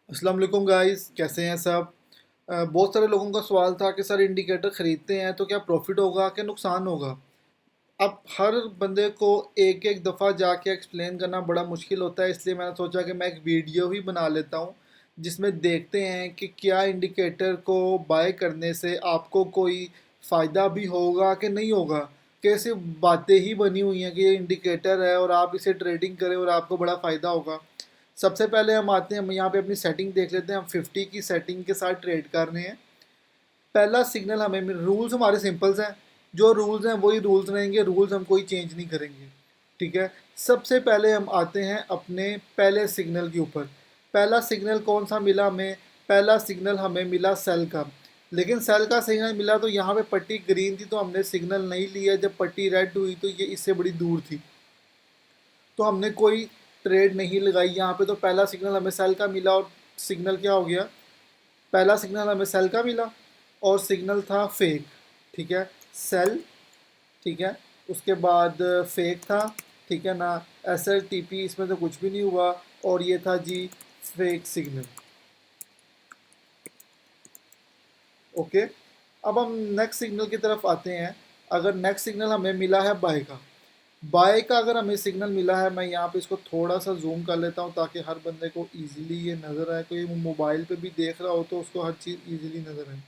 अस्सलाम वालेकुम गाइस, कैसे हैं सब। बहुत सारे लोगों का सवाल था कि सर इंडिकेटर ख़रीदते हैं तो क्या प्रॉफिट होगा कि नुकसान होगा। अब हर बंदे को एक एक दफ़ा जाके एक्सप्लेन करना बड़ा मुश्किल होता है, इसलिए मैंने सोचा कि मैं एक वीडियो ही बना लेता हूँ जिसमें देखते हैं कि क्या इंडिकेटर को बाय करने से आपको कोई फ़ायदा भी होगा कि नहीं होगा। कैसे बातें ही बनी हुई हैं कि ये इंडिकेटर है और आप इसे ट्रेडिंग करें और आपको बड़ा फ़ायदा होगा। सबसे पहले हम आते हैं, हम यहाँ पे अपनी सेटिंग देख लेते हैं। हम 50 की सेटिंग के साथ ट्रेड कर रहे हैं। पहला सिग्नल हमें रूल्स हमारे सिंपल्स हैं, जो रूल्स हैं वही रूल्स रहेंगे, रूल्स हम कोई चेंज नहीं करेंगे। ठीक है। सबसे पहले हम आते हैं अपने पहले सिग्नल के ऊपर। पहला सिग्नल कौन सा मिला हमें? पहला सिग्नल हमें मिला सेल का। लेकिन सेल का सिग्नल मिला तो यहाँ पे पट्टी ग्रीन थी तो हमने सिग्नल नहीं लिया। जब पट्टी रेड हुई तो ये इससे बड़ी दूर थी तो हमने कोई ट्रेड नहीं लगाई यहाँ पे। तो पहला सिग्नल हमें सेल का मिला और सिग्नल क्या हो गया? पहला सिग्नल हमें सेल का मिला और सिग्नल था फेक। ठीक है, सेल। ठीक है, उसके बाद फेक था। ठीक है ना, एस एल टी पी इसमें तो कुछ भी नहीं हुआ और ये था जी फेक सिग्नल। ओके, अब हम नेक्स्ट सिग्नल की तरफ आते हैं। अगर नेक्स्ट सिग्नल हमें मिला है बाय का, बाय का अगर हमें सिग्नल मिला है, मैं यहाँ पे इसको थोड़ा सा जूम कर लेता हूँ ताकि हर बंदे को इजीली ये नज़र आए। कोई मोबाइल पे भी देख रहा हो तो उसको हर चीज़ इजीली नज़र आए।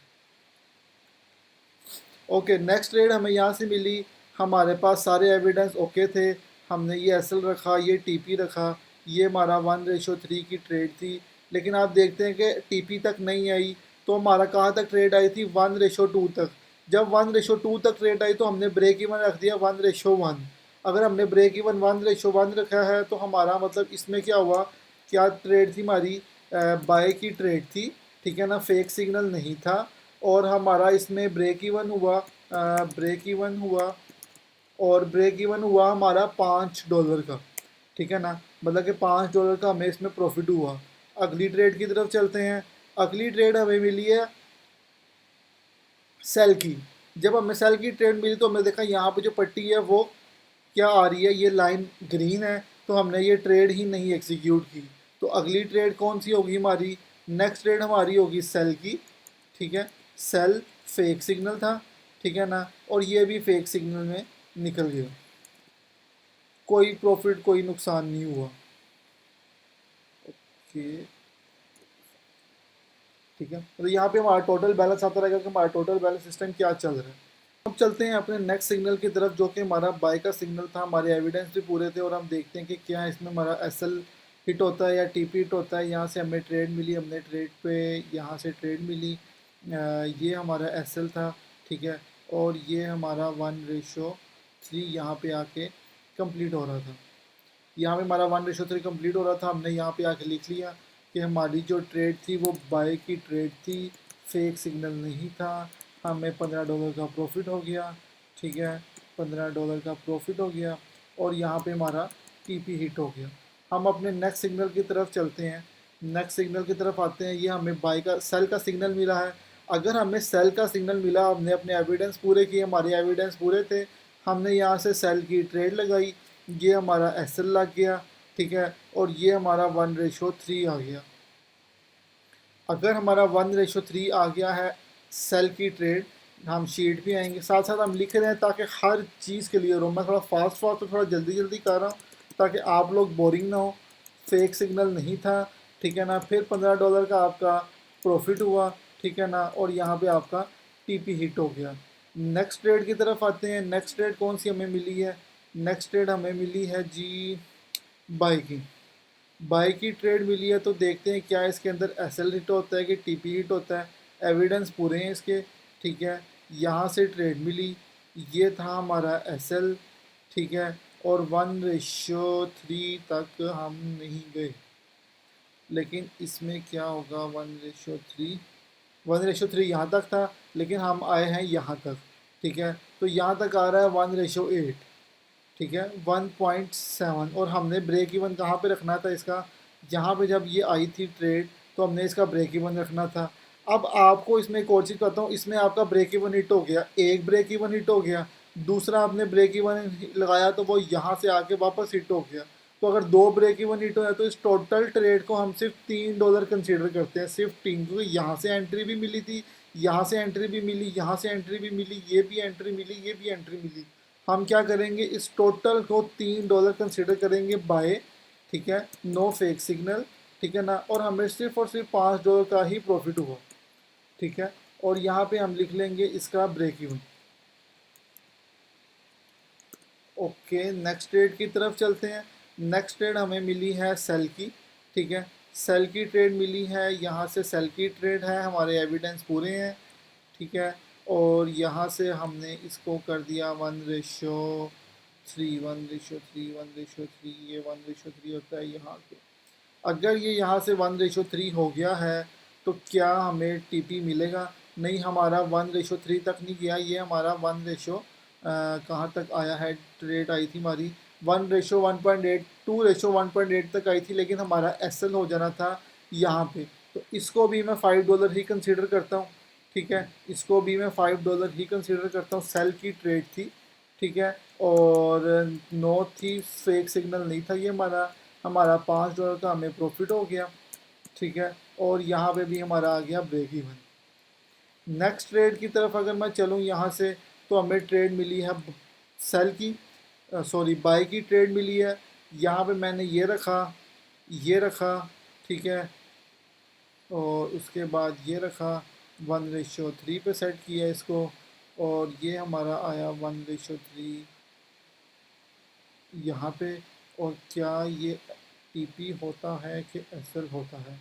ओके, नेक्स्ट ट्रेड हमें यहाँ से मिली। हमारे पास सारे एविडेंस ओके थे। हमने ये एस एल रखा, ये टी पी रखा। ये हमारा 1:3 की ट्रेड थी। लेकिन आप देखते हैं कि टी पी तक नहीं आई तो हमारा कहाँ तक ट्रेड आई थी? 1:2 तक। जब 1:2 तक ट्रेड आई तो हमने ब्रेक इवन रख दिया 1:1। अगर हमने ब्रेक इवन 1:1 रखा है तो हमारा मतलब इसमें क्या हुआ? क्या ट्रेड थी हमारी? बाय की ट्रेड थी। ठीक है ना, फेक सिग्नल नहीं था। और हमारा इसमें ब्रेक इवन हुआ, ब्रेक इवन हुआ और ब्रेक इवन हुआ हमारा $5 का। ठीक है ना, मतलब कि $5 का हमें इसमें प्रॉफिट हुआ। अगली ट्रेड की तरफ चलते हैं। अगली ट्रेड हमें मिली है सेल की। जब हमें सेल की ट्रेड मिली तो हमने देखा यहाँ पे जो पट्टी है वो क्या आ रही है? ये लाइन ग्रीन है। तो हमने ये ट्रेड ही नहीं एग्जीक्यूट की। तो अगली ट्रेड कौन सी होगी हमारी? नेक्स्ट ट्रेड हमारी होगी सेल की। ठीक है, सेल फेक सिग्नल था। ठीक है ना, और ये भी फेक सिग्नल में निकल गया। कोई प्रॉफिट कोई नुकसान नहीं हुआ। ओके, ठीक है, तो यहाँ पे हमारा टोटल बैलेंस आता रहेगा कि हमारा टोटल बैलेंस सिस्टम क्या चल रहा है। अब चलते हैं अपने नेक्स्ट सिग्नल की तरफ जो कि हमारा बाय का सिग्नल था। हमारे एविडेंस भी पूरे थे और हम देखते हैं कि क्या इसमें हमारा एस एल हिट होता है या टी पी हिट होता है। यहाँ से हमें ट्रेड मिली, हमने ट्रेड पे यहाँ से ट्रेड मिली। ये हमारा एस एल था। ठीक है, और ये हमारा 1:3 यहाँ पे आके कंप्लीट हो रहा था। यहाँ पे हमारा 1:3 कंप्लीट हो रहा था। हमने यहाँ पे आके लिख लिया कि हमारी जो ट्रेड थी वो बाय की ट्रेड थी, फेक सिग्नल नहीं था। हमें $15 का प्रॉफिट हो गया। ठीक है, $15 का प्रॉफिट हो गया और यहाँ पे हमारा टीपी हिट हो गया। हम अपने नेक्स्ट सिग्नल की तरफ चलते हैं। नेक्स्ट सिग्नल की तरफ आते हैं। ये हमें बाय का सेल का सिग्नल मिला है। अगर हमें सेल का सिग्नल मिला, हमने अपने एविडेंस पूरे किए, हमारे एविडेंस पूरे थे, हमने यहाँ से सेल की ट्रेड लगाई, ये हमारा एस एल लग गया। ठीक है, और ये हमारा 1:3 आ गया। अगर हमारा 1:3 आ गया है सेल की ट्रेड, हम शीट भी आएंगे, साथ साथ हम लिख रहे हैं ताकि हर चीज़ के लिए हो। मैं थोड़ा फास्ट फास्ट तो थोड़ा जल्दी जल्दी कर रहा हूँ ताकि आप लोग बोरिंग ना हो। फेक सिग्नल नहीं था। ठीक है ना, फिर $15 का आपका प्रॉफिट हुआ। ठीक है ना, और यहाँ पे आपका टीपी हिट हो गया। नेक्स्ट ट्रेड की तरफ आते हैं। नेक्स्ट ट्रेड कौन सी हमें मिली है? नेक्स्ट ट्रेड हमें मिली है जी बाई की। बाई की ट्रेड मिली है तो देखते हैं क्या इसके अंदर एस एल हिट होता है कि टी पी हिट होता है। एविडेंस पूरे हैं इसके। ठीक है, यहाँ से ट्रेड मिली, ये था हमारा एस एल। ठीक है, और 1:3 तक हम नहीं गए। लेकिन इसमें क्या होगा? 1:3, 1:3 यहाँ तक था लेकिन हम आए हैं यहाँ तक। ठीक है, तो यहाँ तक आ रहा है 1:8। ठीक है, 1.7। और हमने ब्रेक इवन कहाँ पे रखना था इसका? यहाँ पे जब ये आई थी ट्रेड तो हमने इसका ब्रेक इवन रखना था। अब आपको इसमें एक और चीज़ बताता हूँ, इसमें आपका ब्रेक इवन हिट हो गया, एक ब्रेक इवन हिट हो गया, दूसरा आपने ब्रेक इवन लगाया तो वो यहाँ से आके वापस हिट हो गया। तो अगर दो ब्रेक इवन हिट हो तो इस टोटल ट्रेड को हम सिर्फ $3 कंसीडर करते हैं, सिर्फ 3, क्योंकि यहाँ से एंट्री भी मिली थी, यहाँ से एंट्री भी मिली, यहाँ से एंट्री भी मिली, ये भी एंट्री मिली, ये भी एंट्री मिली। हम क्या करेंगे, इस टोटल को $3 कंसीडर करेंगे बाय, ठीक है, नो फेक सिग्नल, ठीक है ना, और हमें सिर्फ और सिर्फ $5 का ही प्रॉफिट हुआ, ठीक है। और यहाँ पे हम लिख लेंगे इसका break even. Okay, next trade की तरफ चलते हैं। नेक्स्ट ट्रेड हमें मिली है सेल की, ठीक है, सेल की ट्रेड मिली है, यहाँ से सेल की ट्रेड है, हमारे एविडेंस पूरे हैं, ठीक है। और यहाँ से हमने इसको कर दिया 1:3, 1:3, 1:3, ये 1:3 होता है यहाँ पे। अगर ये यहाँ से 1:3 हो गया है तो क्या हमें टीपी मिलेगा? नहीं, हमारा 1:3 तक नहीं गया, ये हमारा 1 कहाँ तक आया है, ट्रेड आई थी हमारी 1:1.8, 2:1.8 तक आई थी, लेकिन हमारा एसएल हो जाना था यहाँ पे। तो इसको भी मैं $5 ही कंसीडर करता हूँ, ठीक है, इसको भी मैं $5 ही कंसीडर करता हूँ। सेल की ट्रेड थी, ठीक है, और नो थी, फेक सिग्नल नहीं था ये हमारा। हमारा $5 का हमें प्रॉफिट हो गया, ठीक है। और यहाँ पे भी हमारा आ गया ब्रेक इवन। नेक्स्ट ट्रेड की तरफ अगर मैं चलूँ यहाँ से, तो हमें ट्रेड मिली है सेल की, सॉरी बाय की ट्रेड मिली है। यहाँ पे मैंने ये रखा, ये रखा, ठीक है, और उसके बाद ये रखा, 1:3 पे सेट किया इसको, और ये हमारा आया 1:3 यहाँ पे। और क्या ये टीपी होता है कि एसएल होता है?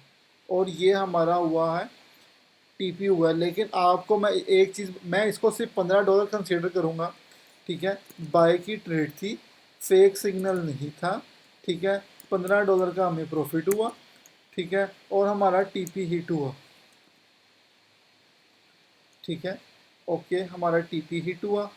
और ये हमारा हुआ है टीपी हुआ है, लेकिन आपको मैं एक चीज़, मैं इसको सिर्फ $15 कंसीडर करूँगा, ठीक है। बाय की ट्रेड थी, फेक सिग्नल नहीं था, ठीक है, $15 का हमें प्रॉफिट हुआ, ठीक है, और हमारा टीपी हिट हुआ, ठीक है। ओके, हमारा टीपी हिट हुआ,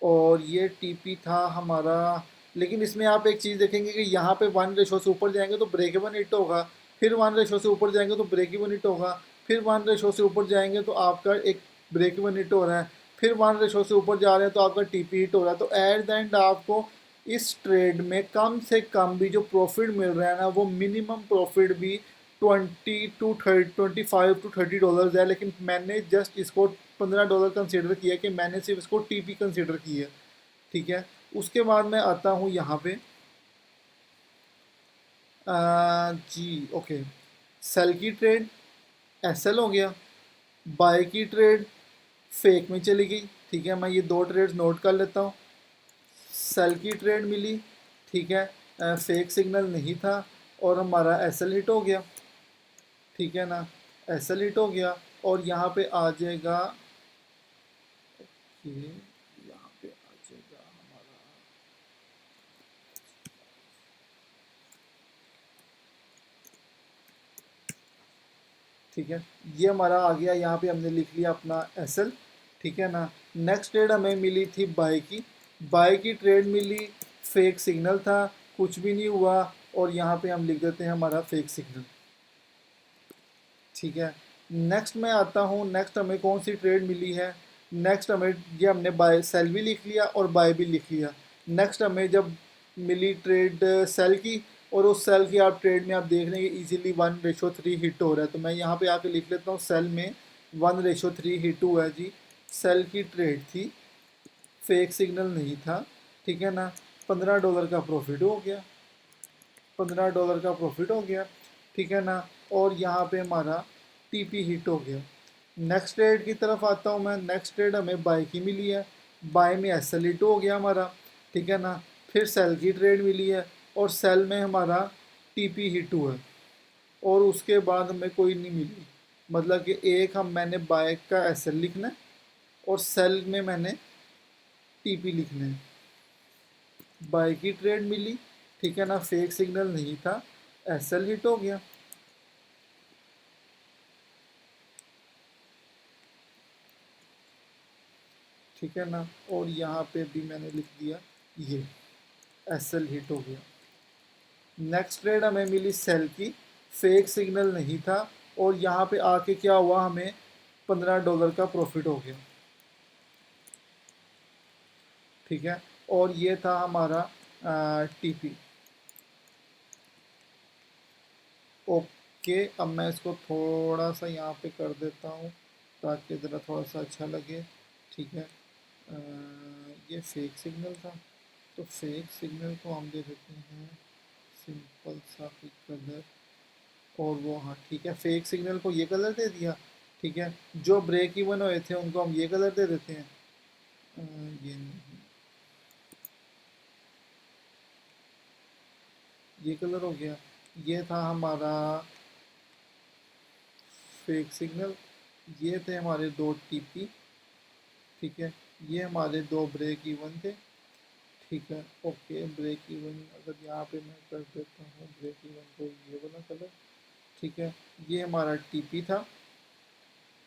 और ये टीपी था हमारा। लेकिन इसमें आप एक चीज़ देखेंगे कि यहाँ पे 1 रेशो से ऊपर जाएंगे तो ब्रेक इवन हिट होगा, फिर 1 रेशो से ऊपर जाएंगे तो ब्रेक इवन हिट होगा, फिर 1 रेशो से ऊपर जाएंगे तो आपका एक ब्रेक इवन हिट हो रहा है, फिर 1 रेशो से ऊपर जा रहे हैं तो आपका टीपी हिट हो रहा है। तो एट द एंड आपको इस ट्रेड में कम से कम भी जो प्रॉफिट मिल रहा है ना, वो मिनिमम प्रॉफिट भी 25 to $30 है, लेकिन मैंने जस्ट इसको $15 कंसिडर किया कि मैंने सिर्फ इसको टीपी कंसिडर किया, ठीक है। उसके बाद मैं आता हूँ यहाँ पे जी, ओके, सेल की ट्रेड एसएल हो गया, बाय की ट्रेड फेक में चली गई, ठीक है, मैं ये दो ट्रेड्स नोट कर लेता हूँ। सेल की ट्रेड मिली, ठीक है, फेक सिग्नल नहीं था, और हमारा एसएल हिट हो गया, ठीक है ना, एसएल हिट हो गया। और यहाँ पे आ जाएगा, ये यहाँ पे आ जाएगा हमारा, ठीक है, ये हमारा आ गया, यहाँ पे हमने लिख लिया अपना एसएल, ठीक है ना। नेक्स्ट ट्रेड हमें मिली थी बाय की, बाय की ट्रेड मिली, फेक सिग्नल था, कुछ भी नहीं हुआ, और यहाँ पे हम लिख देते हैं हमारा फेक सिग्नल, ठीक है। नेक्स्ट मैं आता हूँ, नेक्स्ट हमें कौन सी ट्रेड मिली है। नेक्स्ट हमें, ये हमने बाय सेल भी लिख लिया और बाय भी लिख लिया। नेक्स्ट हमें जब मिली ट्रेड सेल की, और उस सेल की आप ट्रेड में आप देख रहे हैं कि ईजिली 1:3 हिट हो रहा है, तो मैं यहाँ पे आके लिख लेता हूँ सेल में 1:3 हिट हुआ है जी। सेल की ट्रेड थी, फेक सिग्नल नहीं था, ठीक है ना, $15 का प्रॉफिट हो गया, $15 का प्रॉफिट हो गया, ठीक है ना। और यहाँ पे हमारा टीपी हिट हो गया। नेक्स्ट ट्रेड की तरफ आता हूँ मैं। नेक्स्ट ट्रेड हमें बाय की मिली है, बाय में एसएल हिट हो गया हमारा, ठीक है ना। फिर सेल की ट्रेड मिली है, और सेल में हमारा टीपी हिट हुआ है, और उसके बाद हमें कोई नहीं मिली। मतलब कि एक हम मैंने बाय का एसएल लिखना है, और सेल में मैंने टीपी लिखना है। बाय की ट्रेड मिली, ठीक है ना, फेक सिग्नल नहीं था, एसएल हिट हो गया, ठीक है ना। और यहाँ पे भी मैंने लिख दिया ये एसएल हिट हो गया। नेक्स्ट ट्रेड हमें मिली सेल की, फेक सिग्नल नहीं था, और यहाँ पे आके क्या हुआ, हमें $15 का प्रॉफिट हो गया, ठीक है। और ये था हमारा टीपी, ओके, अब मैं इसको थोड़ा सा यहाँ पे कर देता हूँ ताकि ज़रा थोड़ा सा अच्छा लगे। ठीक है, ये फेक सिग्नल था, तो फेक सिग्नल को हम दे देते हैं सिंपल सा पिक कलर। और वो हाँ ठीक है, फेक सिग्नल को ये कलर दे दिया। ठीक है, जो ब्रेक इवन हुए थे उनको हम ये कलर दे देते हैं। ये नहीं, ये कलर हो गया। ये था हमारा फेक सिग्नल, ये थे हमारे दो टीपी। ठीक है, ये हमारे दो ब्रेक इवन थे। ठीक है, ओके, ब्रेक इवन अगर यहाँ पे मैं कर देता हूँ ब्रेक इवन को ये वाला कलर। ठीक है, ये हमारा टीपी था,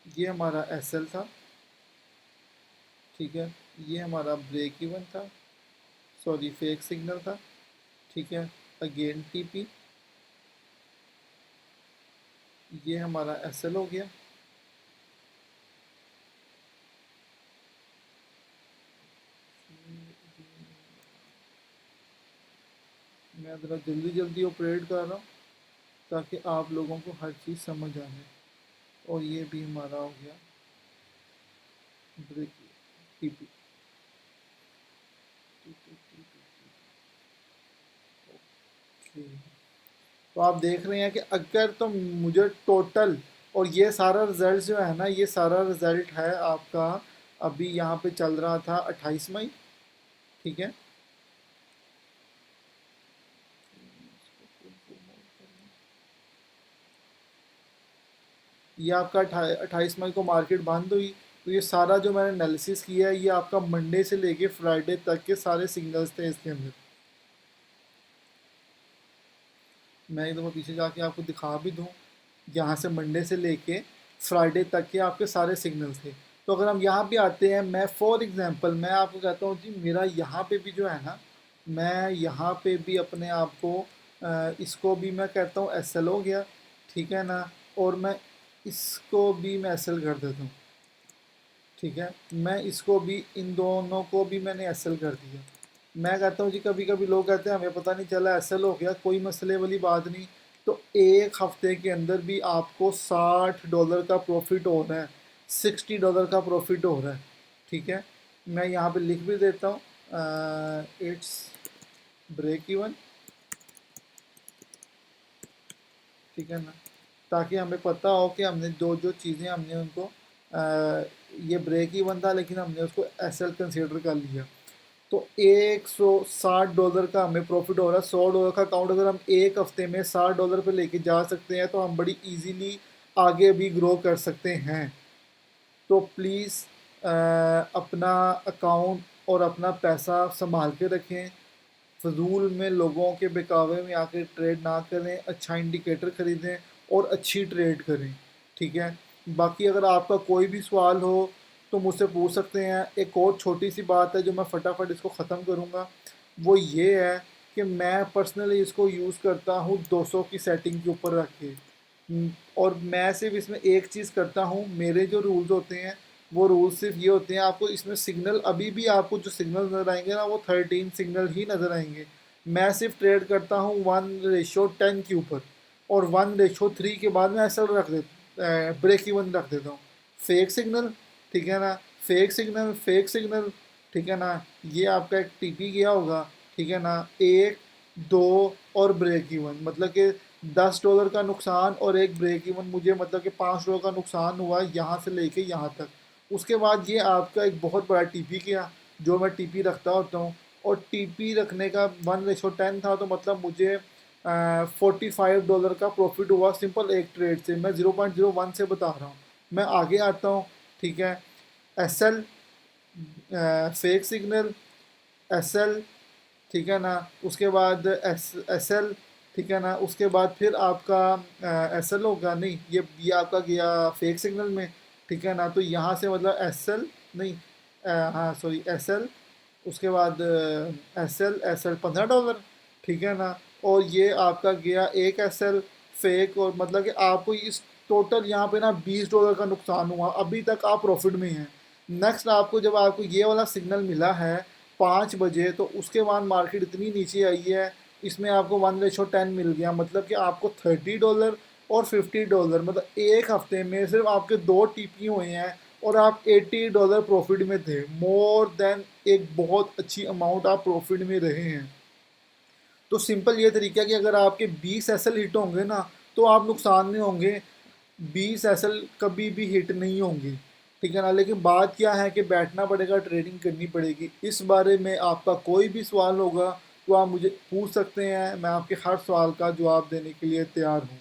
ये हमारा एसएल था। ठीक है, ये हमारा ब्रेक इवन था, सॉरी फेक सिग्नल था। ठीक है, अगेन टीपी, ये हमारा एसएल हो गया। मैं ज़रा जल्दी जल्दी ऑपरेट कर रहा हूँ ताकि आप लोगों को हर चीज़ समझ आ जाए। और ये भी हमारा हो गया ब्रेक टीपी। तो आप देख रहे हैं कि अगर तो मुझे टोटल, और ये सारा रिज़ल्ट जो है ना, ये सारा रिज़ल्ट है आपका अभी यहाँ पे चल रहा था 28 मई। ठीक है, ये आपका 28 मई को मार्केट बंद हुई। तो ये सारा जो मैंने एनालिसिस किया है ये आपका मंडे से लेके फ्राइडे तक के सारे सिग्नल्स थे इसके अंदर। मैं एक दफ़ा पीछे जाके आपको दिखा भी दूँ, यहाँ से मंडे से लेके फ्राइडे तक के आपके सारे सिग्नल्स थे। तो अगर हम यहाँ पे आते हैं, मैं फॉर एग्जांपल मैं आपको कहता हूँ जी, मेरा यहाँ पे भी जो है ना, मैं यहाँ पे भी अपने आप को इसको भी मैं कहता हूँ एस एल हो गया। ठीक है ना, और मैं इसको भी मैं एस एल कर देता हूँ। ठीक है, मैं इसको भी, इन दोनों को भी मैंने एस एल कर दिया। मैं कहता हूँ जी, कभी कभी लोग कहते हैं हमें पता नहीं चला एस एल हो गया, कोई मसले वाली बात नहीं। तो एक हफ्ते के अंदर भी आपको $60 का प्रॉफिट हो रहा है, $60 का प्रॉफिट हो रहा है। ठीक है, मैं यहाँ पे लिख भी देता हूँ, इट्स ब्रेक इवन। ठीक है ना, ताकि हमें पता हो कि हमने जो जो चीज़ें हमने उनको ये ब्रेक इवन था लेकिन हमने उसको एस एल कंसिडर कर लिया। तो $160 का हमें प्रॉफिट हो रहा है। $100 का अकाउंट अगर हम एक हफ्ते में $60 पे लेके जा सकते हैं तो हम बड़ी इजीली आगे भी ग्रो कर सकते हैं। तो प्लीज़ अपना अकाउंट और अपना पैसा संभाल के रखें, फजूल में लोगों के बहकावे में आके ट्रेड ना करें, अच्छा इंडिकेटर ख़रीदें और अच्छी ट्रेड करें। ठीक है, बाकी अगर आपका कोई भी सवाल हो तो मुझसे पूछ सकते हैं। एक और छोटी सी बात है जो मैं फटाफट इसको ख़त्म करूँगा, वो ये है कि मैं पर्सनली इसको यूज़ करता हूँ 200 की सेटिंग के ऊपर रख के। और मैं सिर्फ इसमें एक चीज़ करता हूँ, मेरे जो रूल्स होते हैं वो रूल्स सिर्फ ये होते हैं, आपको इसमें सिग्नल अभी भी आपको जो सिग्नल नज़र आएंगे ना वो 13 सिग्नल ही नज़र आएंगे। मैं सिर्फ ट्रेड करता हूँ 1:10 के ऊपर, और 1:3 के बाद मैं ऐसा रख देता, ब्रेक इवन रख देता हूँ। फेक सिग्नल, ठीक है ना, फेक सिग्नल, फेक सिग्नल। ठीक है ना, ये आपका एक टीपी गया होगा। ठीक है ना, एक, दो और ब्रेक इवन, मतलब कि $10 का नुकसान और एक ब्रेक इवन, मुझे मतलब कि $5 का नुकसान हुआ यहाँ से लेके यहाँ तक। उसके बाद ये आपका एक बहुत बड़ा टीपी गया जो मैं टीपी रखता होता हूँ, और टीपी रखने का 1:10 था, तो मतलब मुझे $45 का प्रॉफिट हुआ सिंपल एक ट्रेड से। मैं 0.01 से बता रहा हूँ। मैं आगे आता हूँ। ठीक है, S L, fake signal, S L. ठीक है ना, उसके बाद एस एल। ठीक है ना, उसके बाद फिर आपका एस एल होगा, नहीं ये आपका गया फेक सिग्नल में। ठीक है ना, तो यहाँ से मतलब एस एल, नहीं हाँ सॉरी एस एल, उसके बाद एस एल $15। ठीक है ना, और ये आपका गया एक एस एल फेक, और मतलब कि आपको इस टोटल यहाँ पे ना $20 का नुकसान हुआ, अभी तक आप प्रॉफिट में हैं। नेक्स्ट आपको जब आपको ये वाला सिग्नल मिला है 5 बजे, तो उसके बाद मार्केट इतनी नीचे आई है इसमें आपको 1:10 मिल गया, मतलब कि आपको $30 और $50, मतलब एक हफ्ते में सिर्फ आपके 2 TP हुए हैं और आप $80 प्रॉफिट में थे। मोर देन एक बहुत अच्छी अमाउंट आप प्रॉफिट में रहे हैं। तो सिंपल ये तरीका है कि अगर आपके 20 SL हिट होंगे ना तो आप नुकसान में होंगे, 20 SL कभी भी हिट नहीं होंगी, ठीक है ना। लेकिन बात क्या है कि बैठना पड़ेगा, ट्रेडिंग करनी पड़ेगी। इस बारे में आपका कोई भी सवाल होगा तो आप मुझे पूछ सकते हैं, मैं आपके हर सवाल का जवाब देने के लिए तैयार हूँ।